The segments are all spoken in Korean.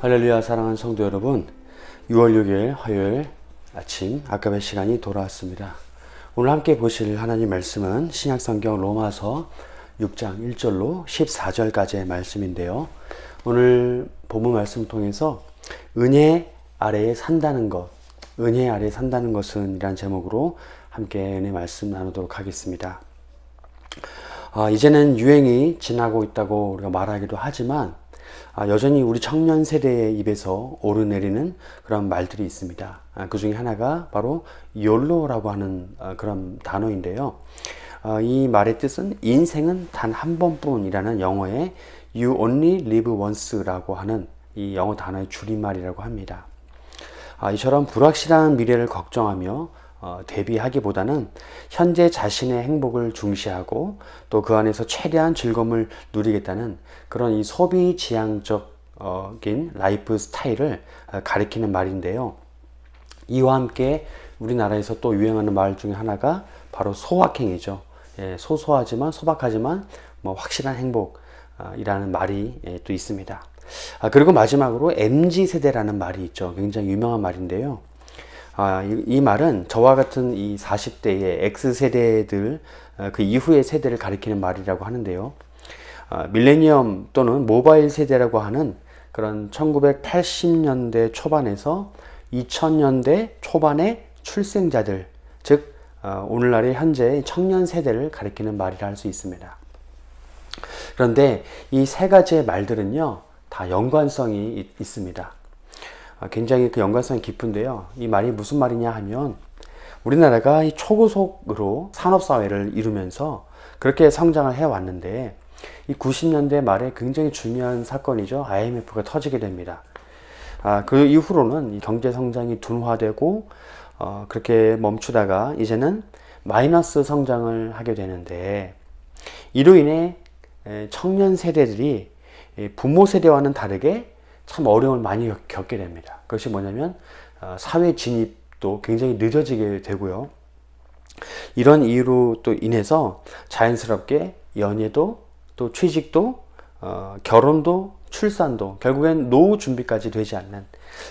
할렐루야. 사랑하는 성도 여러분, 6월 6일 화요일 아침 아까의 시간이 돌아왔습니다. 오늘 함께 보실 하나님 말씀은 신약성경 로마서 6장 1절로 14절까지의 말씀인데요. 오늘 본문 말씀 통해서 은혜 아래에 산다는 것, 은혜 아래에 산다는 것은 이란 제목으로 함께 은혜 말씀 나누도록 하겠습니다. 이제는 유행이 지나고 있다고 우리가 말하기도 하지만 여전히 우리 청년 세대의 입에서 오르내리는 그런 말들이 있습니다. 그 중에 하나가 바로 YOLO라고 하는 그런 단어인데요. 이 말의 뜻은 인생은 단 한 번뿐이라는 영어의 You Only Live Once라고 하는 이 영어 단어의 줄임말이라고 합니다. 이처럼 불확실한 미래를 걱정하며 대비하기보다는 현재 자신의 행복을 중시하고 또 그 안에서 최대한 즐거움을 누리겠다는 그런 이 소비 지향적인 라이프 스타일을 가리키는 말인데요. 이와 함께 우리나라에서 또 유행하는 말 중에 하나가 바로 소확행이죠. 소소하지만 소박하지만 확실한 행복이라는 말이 또 있습니다. 그리고 마지막으로 MZ세대라는 말이 있죠. 굉장히 유명한 말인데요. 이 말은 저와 같은 이 40대의 X세대들 그 이후의 세대를 가리키는 말이라고 하는데요. 밀레니엄 또는 모바일 세대라고 하는 그런 1980년대 초반에서 2000년대 초반의 출생자들, 즉 오늘날의 현재 청년 세대를 가리키는 말이라 할 수 있습니다. 그런데 이 세 가지의 말들은요, 다 연관성이 있습니다. 굉장히 그 연관성이 깊은데요. 이 말이 무슨 말이냐 하면 우리나라가 이 초고속으로 산업사회를 이루면서 그렇게 성장을 해왔는데 이 90년대 말에 굉장히 중요한 사건이죠. IMF가 터지게 됩니다. 그 이후로는 이 경제 성장이 둔화되고 그렇게 멈추다가 이제는 마이너스 성장을 하게 되는데 이로 인해 청년 세대들이 부모 세대와는 다르게 참 어려움을 많이 겪게 됩니다. 그것이 뭐냐면 사회 진입도 굉장히 늦어지게 되고요. 이런 이유로 또 인해서 자연스럽게 연애도 또 취직도 결혼도 출산도 결국엔 노후 준비까지 되지 않는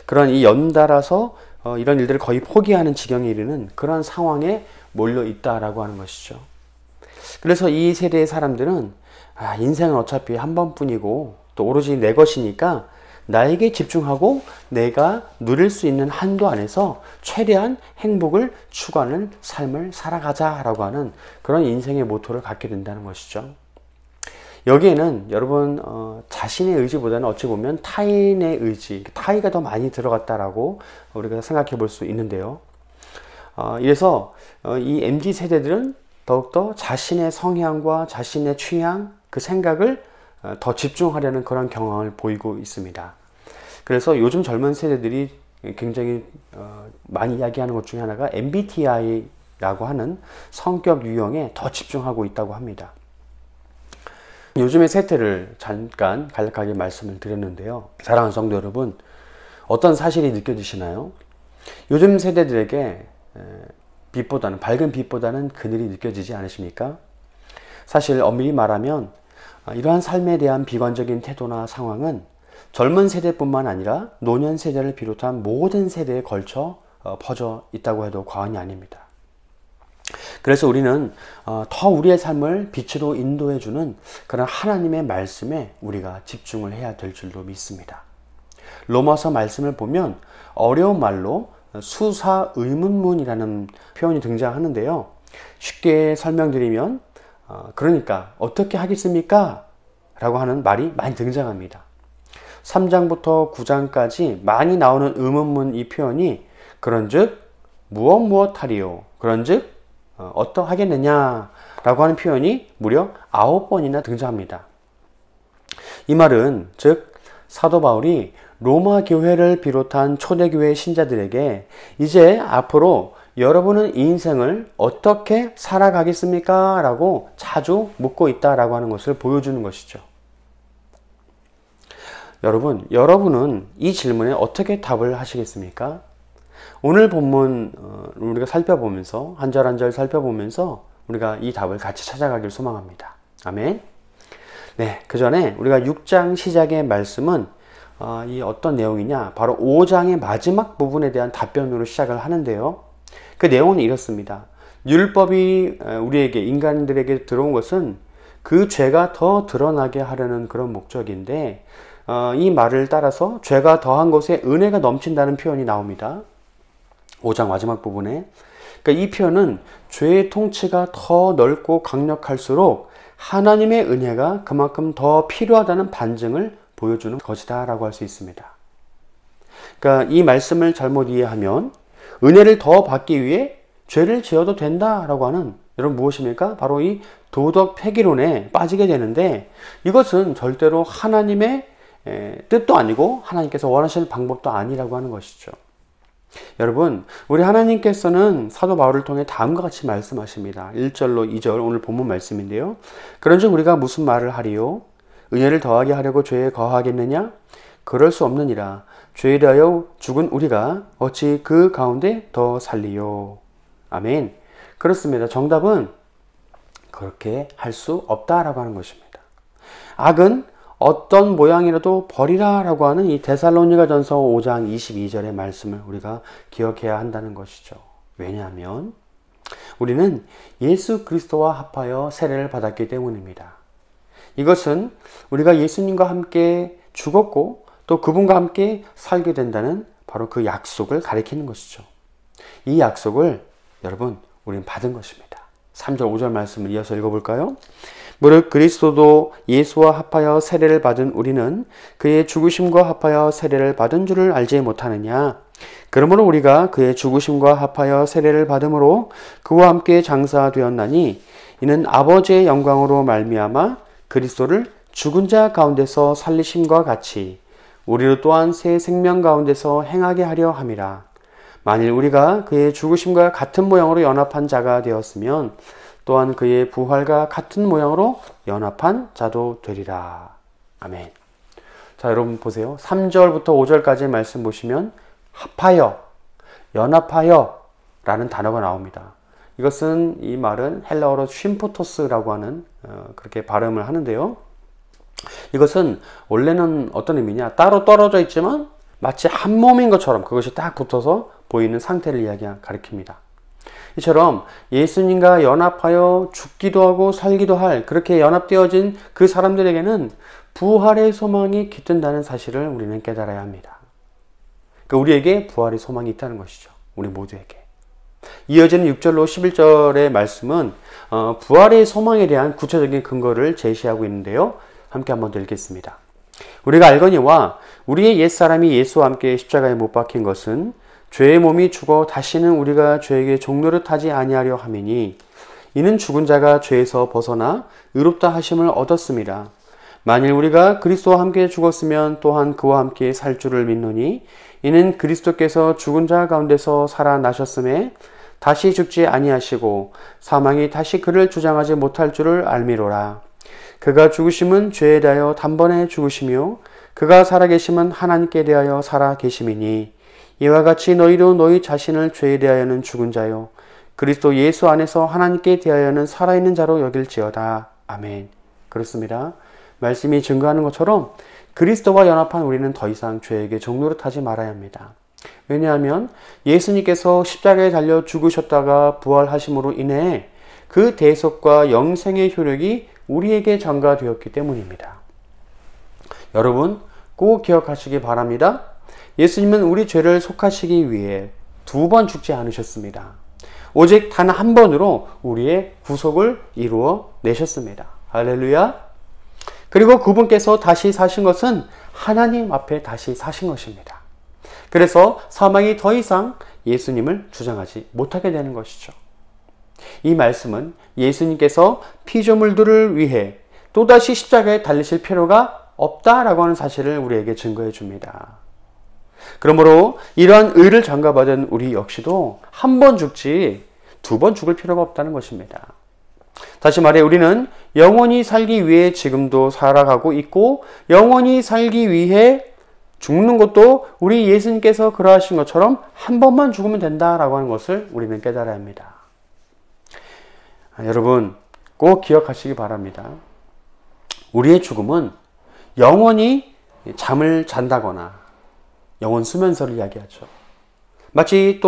그런 이 연달아서 이런 일들을 거의 포기하는 지경에 이르는 그런 상황에 몰려 있다라고 하는 것이죠. 그래서 이 세대의 사람들은 인생은 어차피 한 번뿐이고 또 오로지 내 것이니까 나에게 집중하고 내가 누릴 수 있는 한도 안에서 최대한 행복을 추구하는 삶을 살아가자라고 하는 그런 인생의 모토를 갖게 된다는 것이죠. 여기에는 여러분 자신의 의지보다는 어찌 보면 타인의 의지, 타의가 더 많이 들어갔다라고 우리가 생각해 볼 수 있는데요. 이래서 이 MZ세대들은 더욱더 자신의 성향과 자신의 취향, 그 생각을 더 집중하려는 그런 경향을 보이고 있습니다. 그래서 요즘 젊은 세대들이 굉장히 많이 이야기하는 것 중에 하나가 MBTI라고 하는 성격 유형에 더 집중하고 있다고 합니다. 요즘의 세태를 잠깐 간략하게 말씀을 드렸는데요. 사랑하는 성도 여러분, 어떤 사실이 느껴지시나요? 요즘 세대들에게 밝은 빛보다는 그늘이 느껴지지 않으십니까? 사실 엄밀히 말하면 이러한 삶에 대한 비관적인 태도나 상황은 젊은 세대뿐만 아니라 노년 세대를 비롯한 모든 세대에 걸쳐 퍼져 있다고 해도 과언이 아닙니다. 그래서 우리는 더 우리의 삶을 빛으로 인도해주는 그런 하나님의 말씀에 우리가 집중을 해야 될 줄로 믿습니다. 로마서 말씀을 보면 어려운 말로 수사의문문이라는 표현이 등장하는데요. 쉽게 설명드리면 그러니까 어떻게 하겠습니까? 라고 하는 말이 많이 등장합니다. 3장부터 9장까지 많이 나오는 의문문 이 표현이 그런즉 무엇하리요? 그런즉 어떠하겠느냐? 라고 하는 표현이 무려 9번이나 등장합니다. 이 말은 즉 사도 바울이 로마 교회를 비롯한 초대교회 신자들에게 이제 앞으로 여러분은 이 인생을 어떻게 살아가겠습니까? 라고 자주 묻고 있다라고 하는 것을 보여주는 것이죠. 여러분은 이 질문에 어떻게 답을 하시겠습니까? 오늘 본문 우리가 살펴보면서 한 절 한 절 살펴보면서 우리가 이 답을 같이 찾아가길 소망합니다. 아멘. 네, 그 전에 우리가 6장 시작의 말씀은 이 어떤 내용이냐, 바로 5장의 마지막 부분에 대한 답변으로 시작을 하는데요. 그 내용은 이렇습니다. 율법이 우리에게, 인간들에게 들어온 것은 그 죄가 더 드러나게 하려는 그런 목적인데, 이 말을 따라서 죄가 더한 것에 은혜가 넘친다는 표현이 나옵니다. 5장 마지막 부분에. 그러니까 이 표현은 죄의 통치가 더 넓고 강력할수록 하나님의 은혜가 그만큼 더 필요하다는 반증을 보여주는 것이다 라고 할 수 있습니다. 그러니까 이 말씀을 잘못 이해하면 은혜를 더 받기 위해 죄를 지어도 된다라고 하는, 여러분 무엇입니까? 바로 이 도덕 폐기론에 빠지게 되는데, 이것은 절대로 하나님의 뜻도 아니고 하나님께서 원하시는 방법도 아니라고 하는 것이죠. 여러분, 우리 하나님께서는 사도 바울을 통해 다음과 같이 말씀하십니다. 1절로 2절 오늘 본문 말씀인데요. 그런즉 우리가 무슨 말을 하리요? 은혜를 더하게 하려고 죄에 거하겠느냐? 그럴 수 없느니라. 죄에 대하여 죽은 우리가 어찌 그 가운데 더 살리요? 아멘. 그렇습니다. 정답은 그렇게 할 수 없다라고 하는 것입니다. 악은 어떤 모양이라도 버리라 라고 하는 이 데살로니가전서 5장 22절의 말씀을 우리가 기억해야 한다는 것이죠. 왜냐하면 우리는 예수 그리스도와 합하여 세례를 받았기 때문입니다. 이것은 우리가 예수님과 함께 죽었고 또 그분과 함께 살게 된다는 바로 그 약속을 가리키는 것이죠. 이 약속을 여러분 우리는 받은 것입니다. 3절 5절 말씀을 이어서 읽어볼까요? 무릇 그리스도도 예수와 합하여 세례를 받은 우리는 그의 죽으심과 합하여 세례를 받은 줄을 알지 못하느냐? 그러므로 우리가 그의 죽으심과 합하여 세례를 받음으로 그와 함께 장사되었나니 이는 아버지의 영광으로 말미암아 그리스도를 죽은 자 가운데서 살리심과 같이 우리로 또한 새 생명 가운데서 행하게 하려 함이라. 만일 우리가 그의 죽으심과 같은 모양으로 연합한 자가 되었으면 또한 그의 부활과 같은 모양으로 연합한 자도 되리라. 아멘. 자, 여러분 보세요. 3절부터 5절까지의 말씀 보시면 합하여, 연합하여 라는 단어가 나옵니다. 이것은, 이 말은 헬라어로 쉼포토스라고 하는 그렇게 발음을 하는데요. 이것은 원래는 어떤 의미냐, 따로 떨어져 있지만 마치 한 몸인 것처럼 그것이 딱 붙어서 보이는 상태를 가리킵니다. 이처럼 예수님과 연합하여 죽기도 하고 살기도 할, 그렇게 연합되어진 그 사람들에게는 부활의 소망이 깃든다는 사실을 우리는 깨달아야 합니다. 그러니까 우리에게 부활의 소망이 있다는 것이죠. 우리 모두에게. 이어지는 6절로 11절의 말씀은 부활의 소망에 대한 구체적인 근거를 제시하고 있는데요. 함께 한번 더 읽겠습니다. 우리가 알거니와 우리의 옛사람이 예수와 함께 십자가에 못 박힌 것은 죄의 몸이 죽어 다시는 우리가 죄에게 종노릇하지 아니하려 함이니 이는 죽은 자가 죄에서 벗어나 의롭다 하심을 얻었습니다. 만일 우리가 그리스도와 함께 죽었으면 또한 그와 함께 살 줄을 믿노니 이는 그리스도께서 죽은 자 가운데서 살아나셨음에 다시 죽지 아니하시고 사망이 다시 그를 주장하지 못할 줄을 알미로라. 그가 죽으심은 죄에 대하여 단번에 죽으시며 그가 살아계심은 하나님께 대하여 살아계심이니 이와 같이 너희도 너희 자신을 죄에 대하여는 죽은 자요 그리스도 예수 안에서 하나님께 대하여는 살아있는 자로 여길지어다. 아멘. 그렇습니다. 말씀이 증거하는 것처럼 그리스도와 연합한 우리는 더 이상 죄에게 종노릇하지 말아야 합니다. 왜냐하면 예수님께서 십자가에 달려 죽으셨다가 부활하심으로 인해 그 대속과 영생의 효력이 우리에게 전가되었기 때문입니다. 여러분 꼭 기억하시기 바랍니다. 예수님은 우리 죄를 속하시기 위해 2번 죽지 않으셨습니다. 오직 단 한 번으로 우리의 구속을 이루어 내셨습니다. 할렐루야. 그리고 그분께서 다시 사신 것은 하나님 앞에 다시 사신 것입니다. 그래서 사망이 더 이상 예수님을 주장하지 못하게 되는 것이죠. 이 말씀은 예수님께서 피조물들을 위해 또다시 십자가에 달리실 필요가 없다라고 하는 사실을 우리에게 증거해 줍니다. 그러므로 이러한 의를 전가받은 우리 역시도 한 번 죽지 2번 죽을 필요가 없다는 것입니다. 다시 말해 우리는 영원히 살기 위해 지금도 살아가고 있고 영원히 살기 위해 죽는 것도 우리 예수님께서 그러하신 것처럼 한 번만 죽으면 된다라고 하는 것을 우리는 깨달아야 합니다. 여러분 꼭 기억하시기 바랍니다. 우리의 죽음은 영원히 잠을 잔다거나 영혼 수면설을 이야기하죠. 마치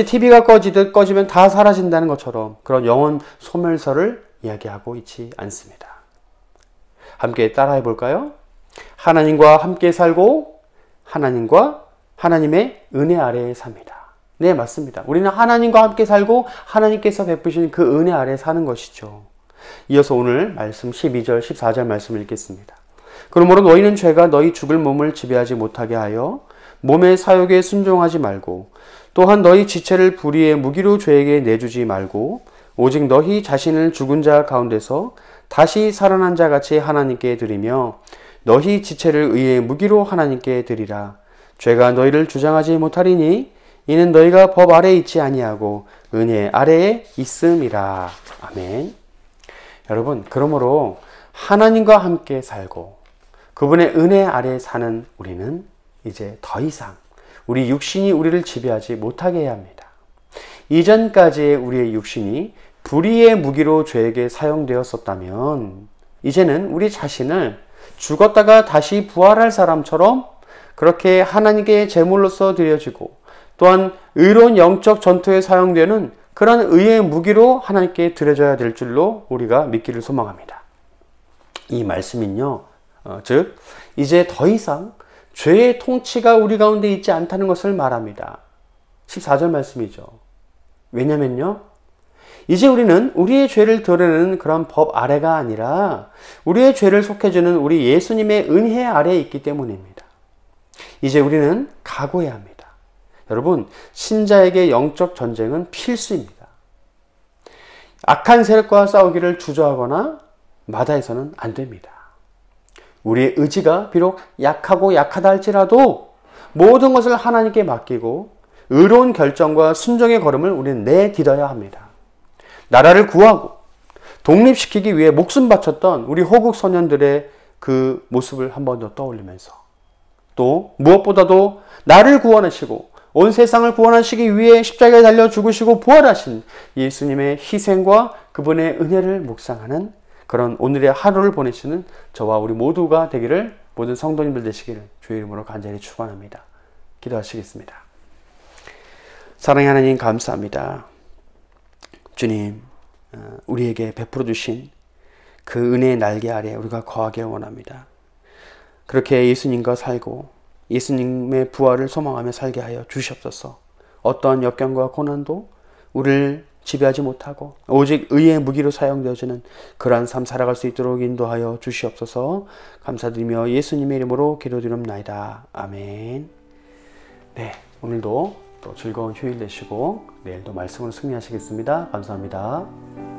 TV가 꺼지면 다 사라진다는 것처럼 그런 영혼 소멸설을 이야기하고 있지 않습니다. 함께 따라해 볼까요? 하나님과 함께 살고 하나님의 은혜 아래에 삽니다. 네, 맞습니다. 우리는 하나님과 함께 살고 하나님께서 베푸신 그 은혜 아래에 사는 것이죠. 이어서 오늘 말씀 12절, 14절 말씀을 읽겠습니다. 그러므로 너희는 죄가 너희 죽을 몸을 지배하지 못하게 하여 몸의 사욕에 순종하지 말고 또한 너희 지체를 불의의 무기로 죄에게 내주지 말고 오직 너희 자신을 죽은 자 가운데서 다시 살아난 자 같이 하나님께 드리며 너희 지체를 의의 무기로 하나님께 드리라. 죄가 너희를 주장하지 못하리니 이는 너희가 법 아래에 있지 아니하고 은혜 아래에 있음이라. 아멘. 여러분, 그러므로 하나님과 함께 살고 그분의 은혜 아래에 사는 우리는 이제 더 이상 우리 육신이 우리를 지배하지 못하게 해야 합니다. 이전까지의 우리의 육신이 불의의 무기로 죄에게 사용되었었다면 이제는 우리 자신을 죽었다가 다시 부활할 사람처럼 그렇게 하나님께 제물로서 드려지고 또한 의로운 영적 전투에 사용되는 그런 의의 무기로 하나님께 드려져야 될 줄로 우리가 믿기를 소망합니다. 이 말씀은요, 즉 이제 더 이상 죄의 통치가 우리 가운데 있지 않다는 것을 말합니다. 14절 말씀이죠. 왜냐면요, 이제 우리는 우리의 죄를 드러내는 그런 법 아래가 아니라 우리의 죄를 속해주는 우리 예수님의 은혜 아래에 있기 때문입니다. 이제 우리는 각오해야 합니다. 여러분, 신자에게 영적 전쟁은 필수입니다. 악한 세력과 싸우기를 주저하거나 마다해서는 안 됩니다. 우리의 의지가 비록 약하고 약하다 할지라도 모든 것을 하나님께 맡기고 의로운 결정과 순종의 걸음을 우리는 내딛어야 합니다. 나라를 구하고 독립시키기 위해 목숨 바쳤던 우리 호국 소년들의 그 모습을 한 번 더 떠올리면서 또 무엇보다도 나를 구원하시고 온 세상을 구원하시기 위해 십자가에 달려 죽으시고 부활하신 예수님의 희생과 그분의 은혜를 묵상하는 그런 오늘의 하루를 보내시는 저와 우리 모두가 되기를, 모든 성도님들 되시기를 주의 이름으로 간절히 축원합니다. 기도하시겠습니다. 사랑의 하나님, 감사합니다. 주님, 우리에게 베풀어 주신 그 은혜의 날개 아래 우리가 거하길 원합니다. 그렇게 예수님과 살고 예수님의 부활을 소망하며 살게 하여 주시옵소서. 어떠한 역경과 고난도 우리를 지배하지 못하고 오직 의의 무기로 사용되어지는 그러한 삶 살아갈 수 있도록 인도하여 주시옵소서. 감사드리며 예수님의 이름으로 기도드립니다. 아멘. 네, 오늘도 또 즐거운 휴일 되시고 내일도 말씀으로 승리하시겠습니다. 감사합니다.